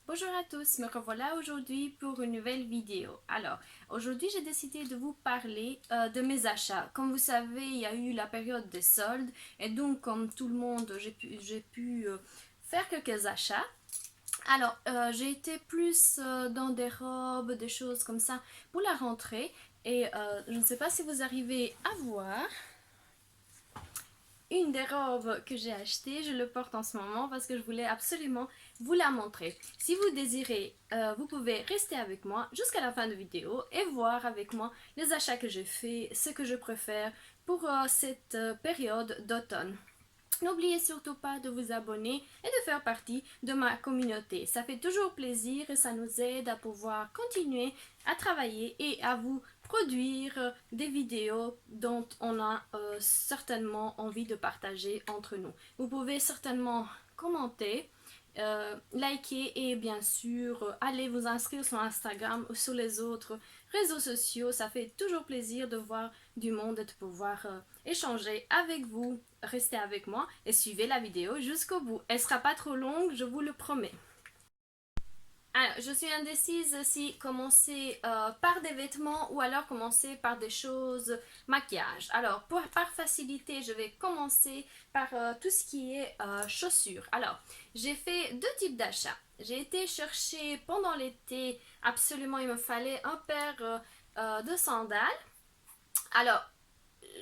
Bonjour à tous, me revoilà aujourd'hui pour une nouvelle vidéo. Alors, aujourd'hui j'ai décidé de vous parler de mes achats. Comme vous savez, il y a eu la période des soldes et donc comme tout le monde, j'ai pu faire quelques achats. Alors, j'ai été plus dans des robes, des choses comme ça pour la rentrée et je ne sais pas si vous arrivez à voir une des robes que j'ai achetées, je le porte en ce moment parce que je voulais absolument vous la montrer. Si vous désirez, vous pouvez rester avec moi jusqu'à la fin de la vidéo et voir avec moi les achats que j'ai faits, ce que je préfère pour cette période d'automne. N'oubliez surtout pas de vous abonner et de faire partie de ma communauté. Ça fait toujours plaisir et ça nous aide à pouvoir continuer à travailler et à vous produire des vidéos dont on a certainement envie de partager entre nous. Vous pouvez certainement commenter, liker et bien sûr aller vous inscrire sur Instagram ou sur les autres réseaux sociaux. Ça fait toujours plaisir de voir du monde et de pouvoir échanger avec vous. Restez avec moi et suivez la vidéo jusqu'au bout. Elle sera pas trop longue, je vous le promets. Alors, je suis indécise si commencer par des vêtements ou alors commencer par des choses maquillage. Alors, par facilité, je vais commencer par tout ce qui est chaussures. Alors, j'ai fait deux types d'achats. J'ai été chercher pendant l'été, absolument, il me fallait un paire de sandales. Alors,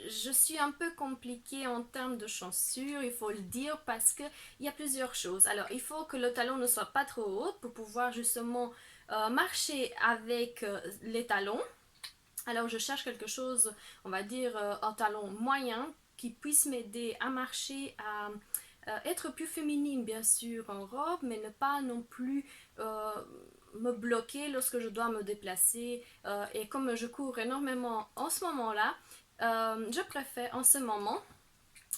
je suis un peu compliquée en termes de chaussures, il faut le dire, parce qu'il y a plusieurs choses. Alors, il faut que le talon ne soit pas trop haut pour pouvoir justement marcher avec les talons. Alors, je cherche quelque chose, on va dire, un talon moyen qui puisse m'aider à marcher, à être plus féminine, bien sûr, en robe, mais ne pas non plus me bloquer lorsque je dois me déplacer. Et comme je cours énormément en ce moment-là, je préfère en ce moment,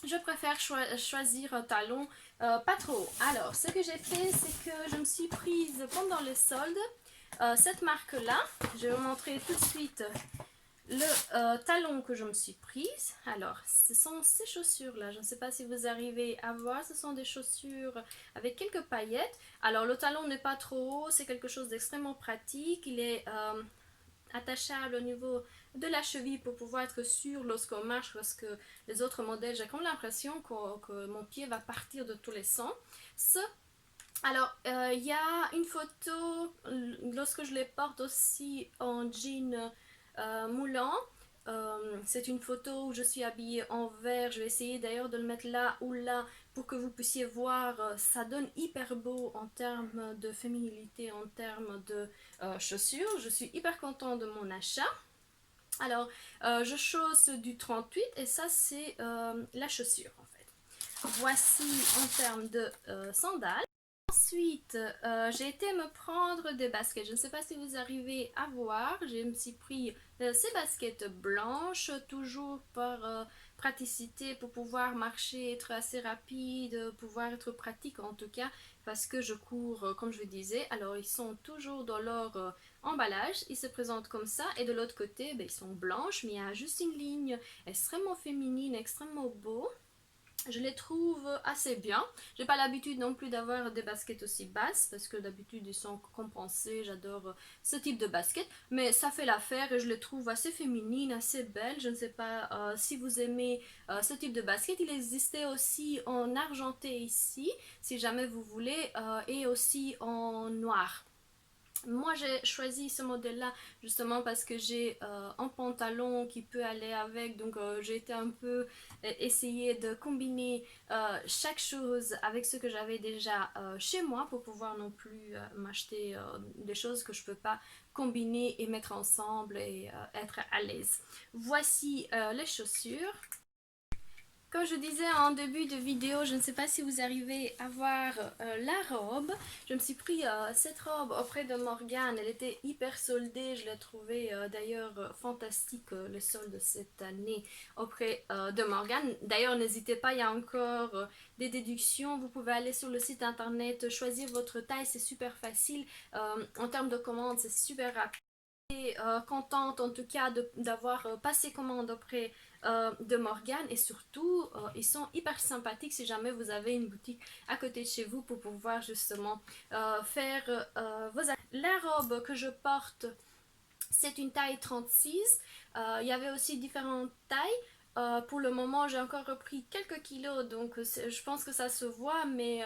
je préfère choisir un talon pas trop haut. Alors, ce que j'ai fait, c'est que je me suis prise pendant les soldes cette marque-là. Je vais vous montrer tout de suite le talon que je me suis prise. Alors, ce sont ces chaussures-là. Je ne sais pas si vous arrivez à voir. Ce sont des chaussures avec quelques paillettes. Alors, le talon n'est pas trop haut. C'est quelque chose d'extrêmement pratique. Il est attachable au niveau de la cheville pour pouvoir être sûr lorsqu'on marche, parce que les autres modèles, j'ai comme l'impression que mon pied va partir de tous les sens. Alors, il y a une photo lorsque je les porte aussi en jean moulant. C'est une photo où je suis habillée en vert. Je vais essayer d'ailleurs de le mettre là ou là pour que vous puissiez voir. Ça donne hyper beau en termes de féminilité, en termes de chaussures. Je suis hyper contente de mon achat. Alors, je chausse du 38 et ça c'est la chaussure en fait. Voici en termes de sandales. Ensuite, j'ai été me prendre des baskets. Je ne sais pas si vous arrivez à voir. Je me suis pris ces baskets blanches, toujours par praticité pour pouvoir marcher, être assez rapide, pouvoir être pratique en tout cas, parce que je cours, comme je le disais. Alors, ils sont toujours dans leur emballage. Ils se présentent comme ça. Et de l'autre côté, ben, ils sont blanches, mais il y a juste une ligne extrêmement féminine, extrêmement beau. Je les trouve assez bien. J'ai pas l'habitude non plus d'avoir des baskets aussi basses parce que d'habitude ils sont compensés. J'adore ce type de basket, mais ça fait l'affaire et je les trouve assez féminines, assez belles. Je ne sais pas si vous aimez ce type de basket. Il existait aussi en argenté ici, si jamais vous voulez, et aussi en noir. Moi, j'ai choisi ce modèle-là justement parce que j'ai un pantalon qui peut aller avec. Donc, j'ai été un peu essayer de combiner chaque chose avec ce que j'avais déjà chez moi pour pouvoir non plus m'acheter des choses que je peux pas combiner et mettre ensemble et être à l'aise. Voici les chaussures. Comme je disais en début de vidéo, je ne sais pas si vous arrivez à voir la robe. Je me suis pris cette robe auprès de Morgane. Elle était hyper soldée. Je l'ai trouvée d'ailleurs fantastique, le solde de cette année auprès de Morgane. D'ailleurs, n'hésitez pas, il y a encore des déductions. Vous pouvez aller sur le site internet, choisir votre taille. C'est super facile. En termes de commande, c'est super rapide. Contente en tout cas d'avoir passé commande auprès de Morgane, et surtout ils sont hyper sympathiques si jamais vous avez une boutique à côté de chez vous pour pouvoir justement faire vos achats. La robe que je porte, c'est une taille 36. Il y avait aussi différentes tailles. Pour le moment, j'ai encore repris quelques kilos, donc je pense que ça se voit, mais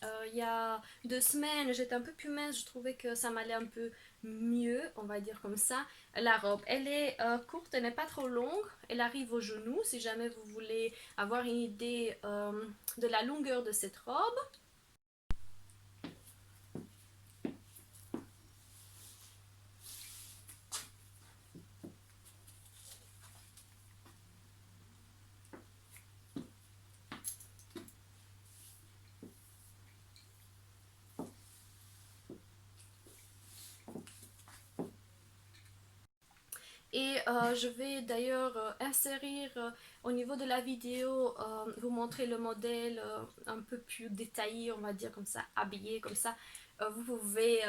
il y a 2 semaines, j'étais un peu plus mince, je trouvais que ça m'allait un peu mieux, on va dire comme ça. La robe, elle est courte, elle n'est pas trop longue, elle arrive au genou, si jamais vous voulez avoir une idée de la longueur de cette robe. Et je vais d'ailleurs insérer au niveau de la vidéo, vous montrer le modèle un peu plus détaillé, on va dire comme ça, habillé comme ça. Vous pouvez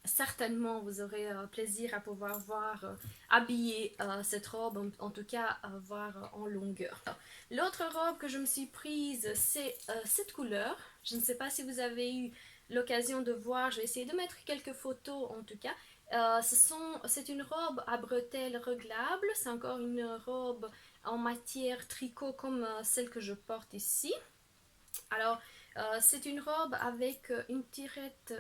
certainement, vous aurez plaisir à pouvoir voir habiller cette robe, en tout cas voir en longueur. L'autre robe que je me suis prise, c'est cette couleur. Je ne sais pas si vous avez eu l'occasion de voir, je vais essayer de mettre quelques photos en tout cas. C'est une robe à bretelles réglables, c'est encore une robe en matière tricot comme celle que je porte ici. Alors, c'est une robe avec une tirette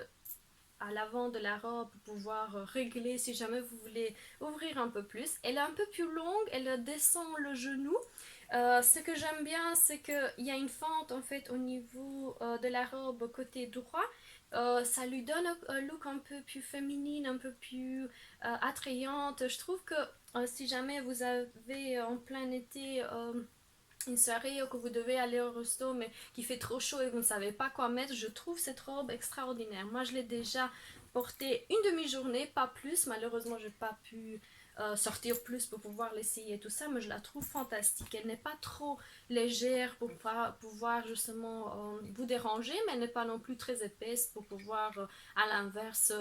à l'avant de la robe pour pouvoir régler si jamais vous voulez ouvrir un peu plus. Elle est un peu plus longue, elle descend le genou. Ce que j'aime bien, c'est qu'il y a une fente en fait au niveau de la robe côté droit. Ça lui donne un look un peu plus féminine, un peu plus attrayante. Je trouve que si jamais vous avez en plein été une soirée ou que vous devez aller au resto mais qu'il fait trop chaud et vous ne savez pas quoi mettre, je trouve cette robe extraordinaire. Moi je l'ai déjà portée une demi-journée, pas plus. Malheureusement j'ai pas pu sortir plus pour pouvoir l'essayer et tout ça, mais je la trouve fantastique. Elle n'est pas trop légère pour pas pouvoir justement vous déranger, mais elle n'est pas non plus très épaisse pour pouvoir à l'inverse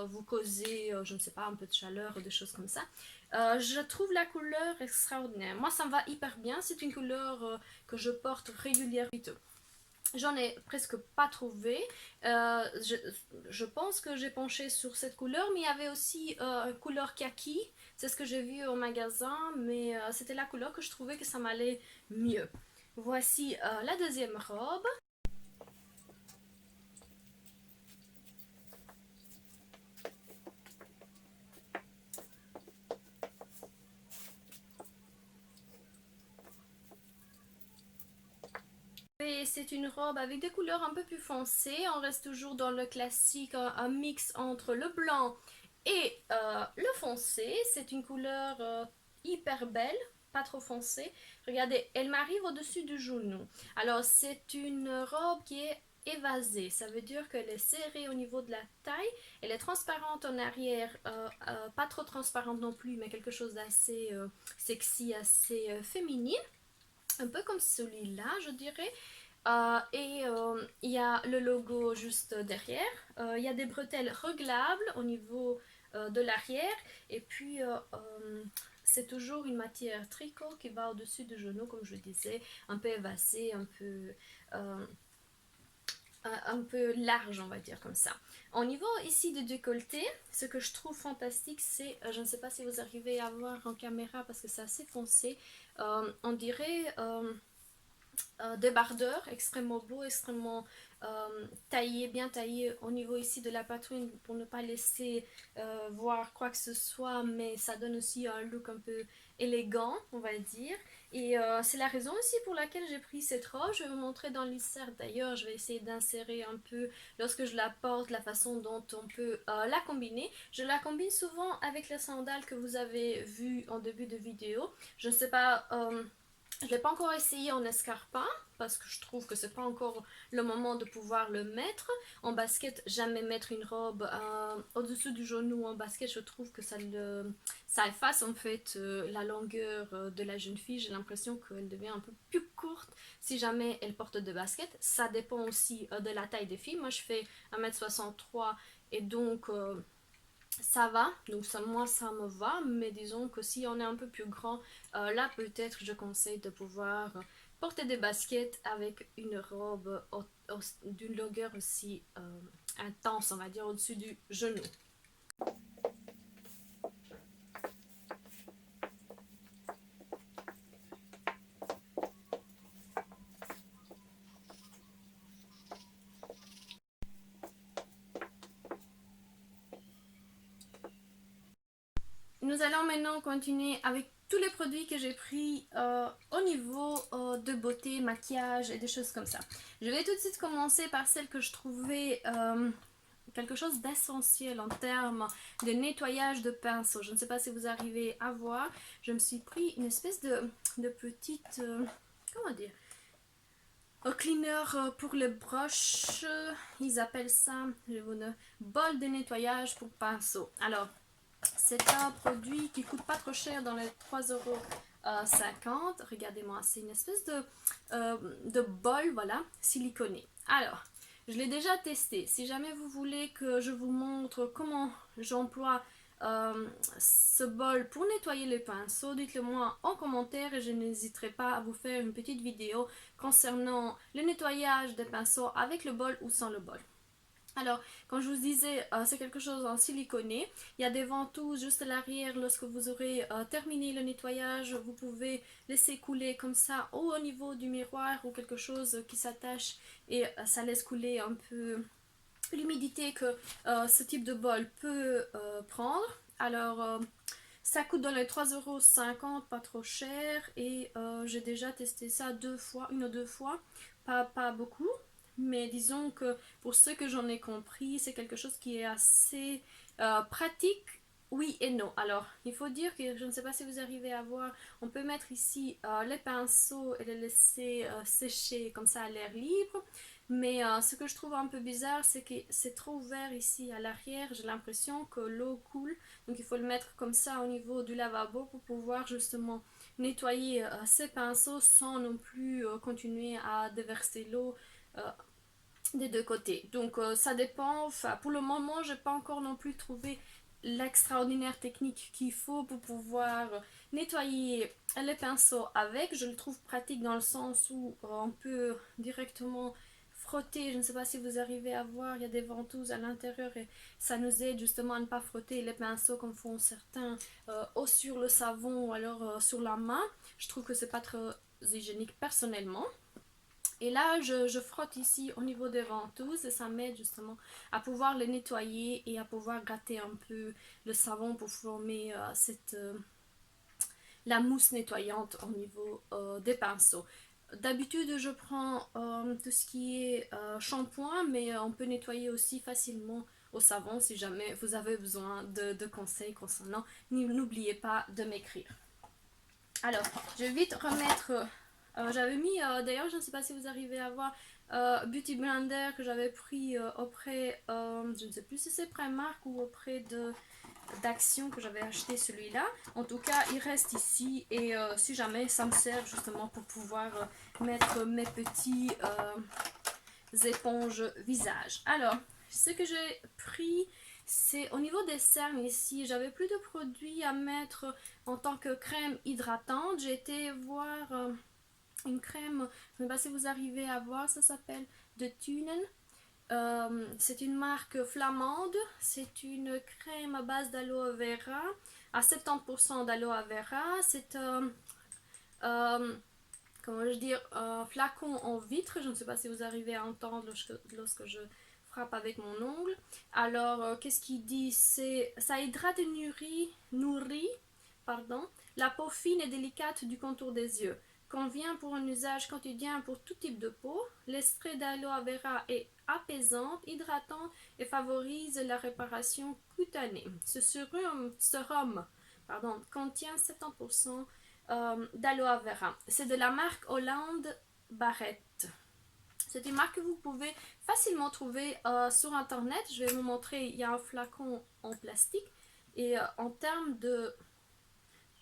vous causer, je ne sais pas, un peu de chaleur ou des choses comme ça. Je trouve la couleur extraordinaire. Moi, ça me va hyper bien. C'est une couleur que je porte régulièrement. J'en ai presque pas trouvé. Je pense que j'ai penché sur cette couleur, mais il y avait aussi une couleur kaki. C'est ce que j'ai vu au magasin, mais c'était la couleur que je trouvais que ça m'allait mieux. Voici la deuxième robe. Et c'est une robe avec des couleurs un peu plus foncées. On reste toujours dans le classique, un mix entre le blanc et le foncé. C'est une couleur hyper belle, pas trop foncée. Regardez, elle m'arrive au-dessus du genou. Alors c'est une robe qui est évasée. Ça veut dire qu'elle est serrée au niveau de la taille. Elle est transparente en arrière, pas trop transparente non plus, mais quelque chose d'assez sexy, assez féminine. Un peu comme celui-là, je dirais. Il y a le logo juste derrière. Il y a des bretelles réglables au niveau de l'arrière. Et puis, c'est toujours une matière tricot qui va au-dessus du genou, comme je disais, un peu évasée, euh, un peu large, on va dire comme ça. Au niveau ici du décolleté, ce que je trouve fantastique, c'est, je ne sais pas si vous arrivez à voir en caméra parce que c'est assez foncé, on dirait débardeur extrêmement beau, extrêmement taillé, bien taillé au niveau ici de la poitrine pour ne pas laisser voir quoi que ce soit, mais ça donne aussi un look un peu élégant, on va dire. Et c'est la raison aussi pour laquelle j'ai pris cette robe. Je vais vous montrer dans l'insert d'ailleurs, je vais essayer d'insérer un peu lorsque je la porte, la façon dont on peut la combiner. Je la combine souvent avec les sandales que vous avez vues en début de vidéo. Je ne sais pas... je ne l'ai pas encore essayé en escarpin parce que je trouve que c'est pas encore le moment de pouvoir le mettre. En basket, jamais mettre une robe au-dessus du genou en basket, je trouve que ça efface en fait la longueur de la jeune fille. J'ai l'impression qu'elle devient un peu plus courte si jamais elle porte de basket. Ça dépend aussi de la taille des filles. Moi je fais 1m63 et donc ça va, donc ça, moi ça me va, mais disons que si on est un peu plus grand, là peut-être je conseille de pouvoir porter des baskets avec une robe d'une longueur aussi intense, on va dire, au-dessus du genou. Nous allons maintenant continuer avec tous les produits que j'ai pris au niveau de beauté, maquillage et des choses comme ça. Je vais tout de suite commencer par celle que je trouvais quelque chose d'essentiel en termes de nettoyage de pinceau. Je ne sais pas si vous arrivez à voir. Je me suis pris une espèce de petite... comment dire, un cleaner pour les broches, ils appellent ça une bol de nettoyage pour pinceau. Alors, c'est un produit qui coûte pas trop cher dans les 3,50 €. Regardez-moi, c'est une espèce de bol, voilà, siliconé. Alors, je l'ai déjà testé. Si jamais vous voulez que je vous montre comment j'emploie ce bol pour nettoyer les pinceaux, dites-le moi en commentaire et je n'hésiterai pas à vous faire une petite vidéo concernant le nettoyage des pinceaux avec le bol ou sans le bol. Alors, quand je vous disais, c'est quelque chose en siliconé. Il y a des ventouses juste à l'arrière. Lorsque vous aurez terminé le nettoyage, vous pouvez laisser couler comme ça ou au niveau du miroir ou quelque chose qui s'attache et ça laisse couler un peu l'humidité que ce type de bol peut prendre. Alors, ça coûte dans les 3,50 €, pas trop cher. Et j'ai déjà testé ça deux fois, une ou deux fois. Pas beaucoup. Mais disons que pour ce que j'en ai compris, c'est quelque chose qui est assez pratique. Oui et non. Alors, il faut dire que je ne sais pas si vous arrivez à voir, on peut mettre ici les pinceaux et les laisser sécher comme ça à l'air libre. Mais ce que je trouve un peu bizarre, c'est que c'est trop ouvert ici à l'arrière. J'ai l'impression que l'eau coule. Donc il faut le mettre comme ça au niveau du lavabo pour pouvoir justement nettoyer ces pinceaux sans non plus continuer à déverser l'eau euh, des deux côtés. Donc ça dépend. Enfin, pour le moment, j'ai pas encore non plus trouvé l'extraordinaire technique qu'il faut pour pouvoir nettoyer les pinceaux avec. Je le trouve pratique dans le sens où on peut directement frotter. Je ne sais pas si vous arrivez à voir, il y a des ventouses à l'intérieur et ça nous aide justement à ne pas frotter les pinceaux comme font certains ou sur le savon ou alors sur la main. Je trouve que c'est pas très hygiénique personnellement. Et là, je frotte ici au niveau des ventouses et ça m'aide justement à pouvoir les nettoyer et à pouvoir gratter un peu le savon pour former la mousse nettoyante au niveau des pinceaux. D'habitude, je prends tout ce qui est shampoing, mais on peut nettoyer aussi facilement au savon si jamais vous avez besoin de conseils concernant. N'oubliez pas de m'écrire. Alors, je vais vite remettre. J'avais mis, d'ailleurs, je ne sais pas si vous arrivez à voir, Beauty Blender que j'avais pris auprès, je ne sais plus si c'est Primark ou auprès d'Action que j'avais acheté celui-là. En tout cas, il reste ici et si jamais ça me sert justement pour pouvoir mettre mes petits éponges visage. Alors, ce que j'ai pris, c'est au niveau des cernes ici. J'avais plus de produits à mettre en tant que crème hydratante. J'ai été voir une crème, je ne sais pas si vous arrivez à voir, ça s'appelle de Thunen. C'est une marque flamande. C'est une crème à base d'aloe vera, à 70% d'aloe vera. C'est comment je dire, un flacon en vitre. Je ne sais pas si vous arrivez à entendre lorsque je frappe avec mon ongle. Alors, qu'est-ce qu'il dit? C'est ça hydrate et nourrit pardon, la peau fine et délicate du contour des yeux. Convient pour un usage quotidien pour tout type de peau. L'extrait d'aloe vera est apaisante, hydratante et favorise la réparation cutanée. Ce sérum contient 70% d'aloe vera. C'est de la marque Hollande Barrette. C'est une marque que vous pouvez facilement trouver sur internet. Je vais vous montrer, il y a un flacon en plastique. Et en termes de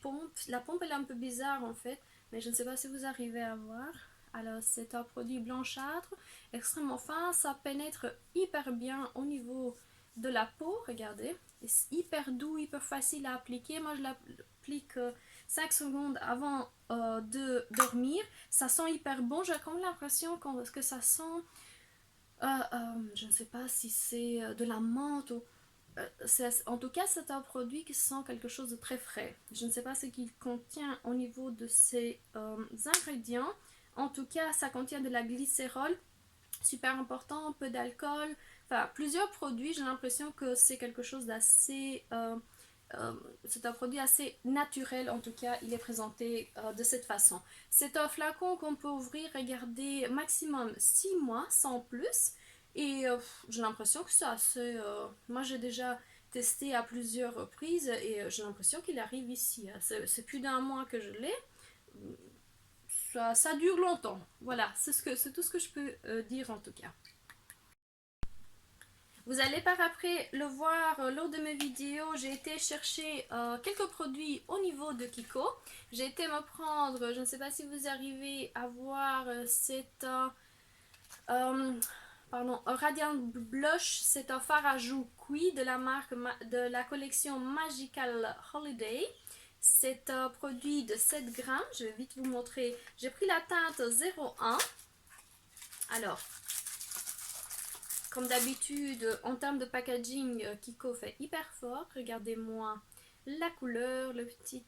pompe, la pompe elle est un peu bizarre en fait, mais je ne sais pas si vous arrivez à voir. Alors c'est un produit blanchâtre, extrêmement fin, ça pénètre hyper bien au niveau de la peau, regardez. C'est hyper doux, hyper facile à appliquer. Moi, je l'applique 5 secondes avant de dormir. Ça sent hyper bon. J'ai comme l'impression que ça sent, je ne sais pas si c'est de la menthe ou... en tout cas, c'est un produit qui sent quelque chose de très frais. Je ne sais pas ce qu'il contient au niveau de ses ingrédients. En tout cas, ça contient de la glycérol, super important, peu d'alcool, enfin plusieurs produits. J'ai l'impression que c'est quelque chose d'assez... c'est un produit assez naturel, en tout cas il est présenté de cette façon. C'est un flacon qu'on peut ouvrir et garder maximum 6 mois sans plus. Et j'ai l'impression que c'est assez... moi j'ai déjà testé à plusieurs reprises et j'ai l'impression qu'il arrive ici. C'est plus d'1 mois que je l'ai. Ça dure longtemps. Voilà, c'est tout ce que je peux dire en tout cas. Vous allez par après le voir lors de mes vidéos, j'ai été chercher quelques produits au niveau de Kiko. J'ai été me prendre, je ne sais pas si vous arrivez à voir, c'est un Radiant Blush, c'est un fard à joues Qui de la marque de la collection Magical Holiday. C'est un produit de 7 grammes, je vais vite vous montrer. J'ai pris la teinte 01. Alors, comme d'habitude, en termes de packaging, Kiko fait hyper fort. Regardez-moi la couleur, les petits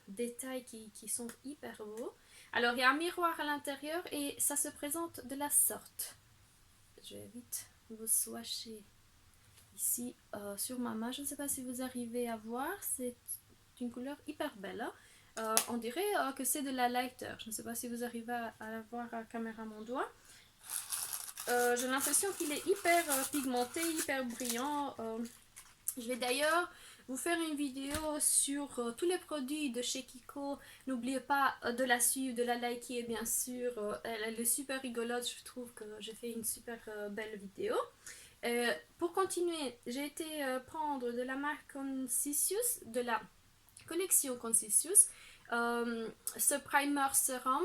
détails qui sont hyper beaux. Alors, il y a un miroir à l'intérieur et ça se présente de la sorte. Je vais vite vous swatcher ici sur ma main. Je ne sais pas si vous arrivez à voir. C'est une couleur hyper belle. On dirait que c'est de la lighter. Je ne sais pas si vous arrivez à la voir à la caméra mon doigt. J'ai l'impression qu'il est hyper pigmenté, hyper brillant. Je vais d'ailleurs vous faire une vidéo sur tous les produits de chez Kiko. N'oubliez pas de la suivre, de la liker bien sûr. Elle est super rigolote, je trouve que j'ai fait une super belle vidéo. Pour continuer, j'ai été prendre de la marque Conscious, de la collection Conscious, ce primer sérum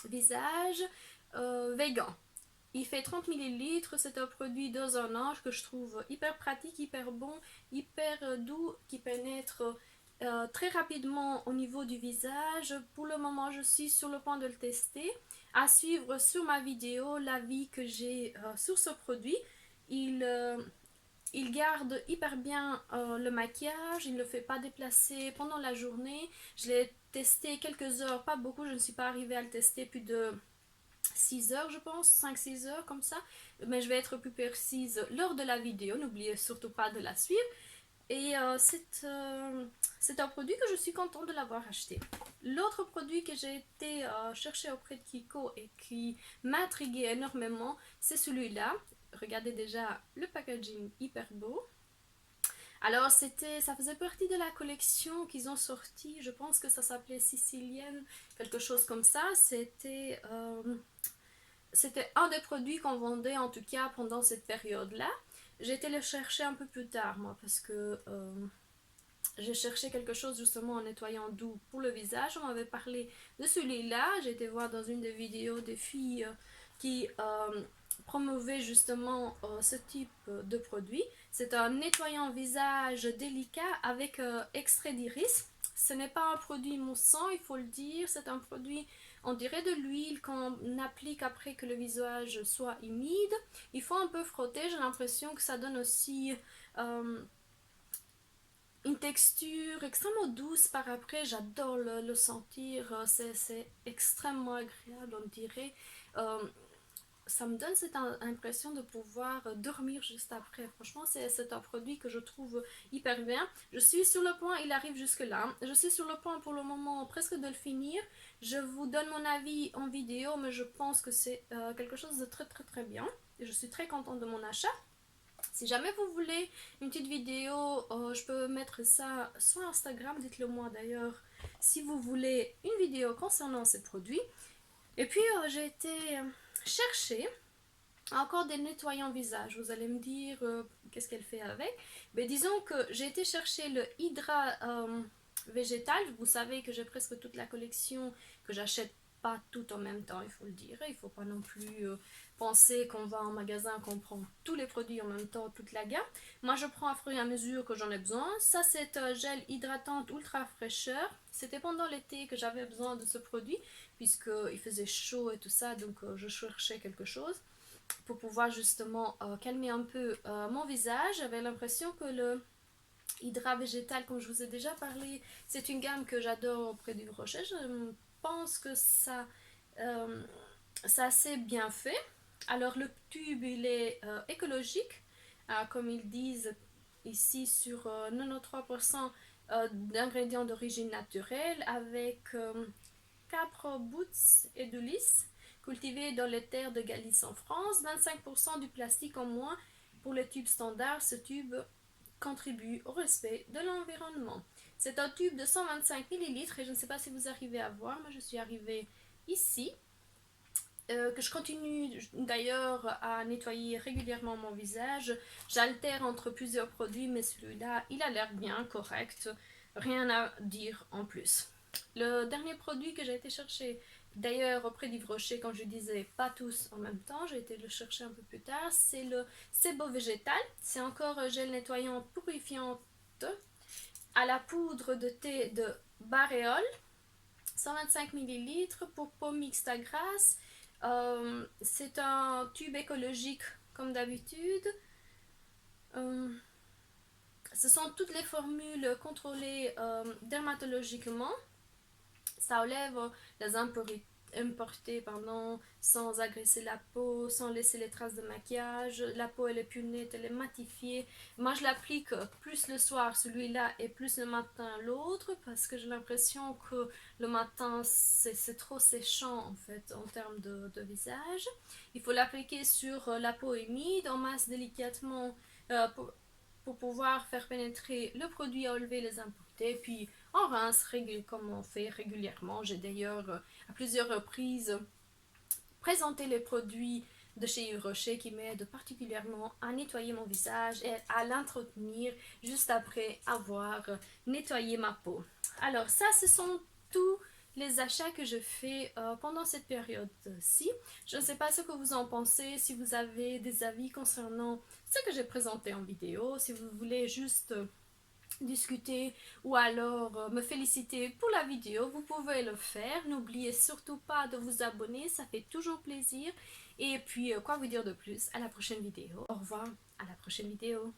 visage vegan. Il fait 30 ml, c'est un produit dose en ange que je trouve hyper pratique, hyper bon, hyper doux, qui pénètre très rapidement au niveau du visage. Pour le moment, je suis sur le point de le tester. À suivre sur ma vidéo l'avis que j'ai sur ce produit. Il garde hyper bien le maquillage, il ne le fait pas déplacer pendant la journée. Je l'ai testé quelques heures, pas beaucoup, je ne suis pas arrivée à le tester plus de 6 heures je pense, 5-6 heures comme ça, mais je vais être plus précise lors de la vidéo, n'oubliez surtout pas de la suivre. Et c'est un produit que je suis contente de l'avoir acheté. L'autre produit que j'ai été chercher auprès de Kiko et qui m'a intrigué énormément, c'est celui-là. Regardez déjà le packaging hyper beau. Alors ça faisait partie de la collection qu'ils ont sorti, je pense que ça s'appelait Sicilienne, quelque chose comme ça. C'était un des produits qu'on vendait en tout cas pendant cette période-là. J'ai été le chercher un peu plus tard moi parce que j'ai cherché quelque chose justement en nettoyant doux pour le visage. On m'avait parlé de celui-là. J'ai été voir dans une des vidéos des filles qui promouvaient justement ce type de produit. C'est un nettoyant visage délicat avec extrait d'iris. Ce n'est pas un produit moussant, il faut le dire. C'est un produit, on dirait de l'huile qu'on applique après que le visage soit humide. Il faut un peu frotter. J'ai l'impression que ça donne aussi une texture extrêmement douce par après. J'adore le sentir. C'est extrêmement agréable, on dirait. Ça me donne cette impression de pouvoir dormir juste après. Franchement, c'est un produit que je trouve hyper bien. Je suis sur le point, il arrive jusque là. Je suis sur le point pour le moment presque de le finir. Je vous donne mon avis en vidéo, mais je pense que c'est quelque chose de très très très bien. Et je suis très contente de mon achat. Si jamais vous voulez une petite vidéo, je peux mettre ça sur Instagram, dites-le moi d'ailleurs si vous voulez une vidéo concernant ces produits. Et puis j'ai été chercher encore des nettoyants visage. Vous allez me dire qu'est-ce qu'elle fait avec. Mais disons que j'ai été chercher le Hydra végétal. Vous savez que j'ai presque toute la collection que j'achète pas tout en même temps, il faut le dire. Il ne faut pas non plus penser qu'on va en magasin, qu'on prend tous les produits en même temps, toute la gamme. Moi, je prends à fur et à mesure que j'en ai besoin. Ça, c'est un gel hydratante ultra fraîcheur. C'était pendant l'été que j'avais besoin de ce produit, puisqu'il faisait chaud et tout ça, donc je cherchais quelque chose pour pouvoir justement calmer un peu mon visage. J'avais l'impression que le Hydra végétal, comme je vous ai déjà parlé, c'est une gamme que j'adore auprès du Rocher. Je pense que ça assez bien fait. Alors le tube il est écologique, comme ils disent ici sur 93% d'ingrédients d'origine naturelle avec capre boots et de lys cultivés dans les terres de Galice en France. 25% du plastique en moins pour les tubes standards. Ce tube contribue au respect de l'environnement. C'est un tube de 125 millilitres et je ne sais pas si vous arrivez à voir, moi je suis arrivée ici. Que je continue d'ailleurs à nettoyer régulièrement mon visage. J'altère entre plusieurs produits, mais celui-là, il a l'air bien correct. Rien à dire en plus. Le dernier produit que j'ai été chercher, d'ailleurs auprès d'Yves Rocher, quand je disais pas tous en même temps, j'ai été le chercher un peu plus tard, c'est le Sebo Végétal. C'est encore un gel nettoyant purifiant à la poudre de thé de Baréole. 125 millilitres pour peau mixte à grasse. C'est un tube écologique comme d'habitude. Ce sont toutes les formules contrôlées dermatologiquement. Ça enlève les impuretés sans agresser la peau, sans laisser les traces de maquillage. La peau elle est plus nette, elle est matifiée. Moi je l'applique plus le soir celui-là et plus le matin l'autre parce que j'ai l'impression que le matin c'est trop séchant en fait en termes de visage. Il faut l'appliquer sur la peau humide en masse délicatement pour pouvoir faire pénétrer le produit à enlever les impuretés. Puis on rince comme on fait régulièrement. J'ai d'ailleurs à plusieurs reprises présenté les produits de chez Yves Rocher qui m'aident particulièrement à nettoyer mon visage et à l'entretenir juste après avoir nettoyé ma peau. Alors ça, ce sont tous les achats que je fais pendant cette période-ci. Je ne sais pas ce que vous en pensez, si vous avez des avis concernant ce que j'ai présenté en vidéo, si vous voulez juste discuter ou alors me féliciter pour la vidéo, vous pouvez le faire. N'oubliez surtout pas de vous abonner, ça fait toujours plaisir. Et puis, quoi vous dire de plus? À la prochaine vidéo. Au revoir, à la prochaine vidéo.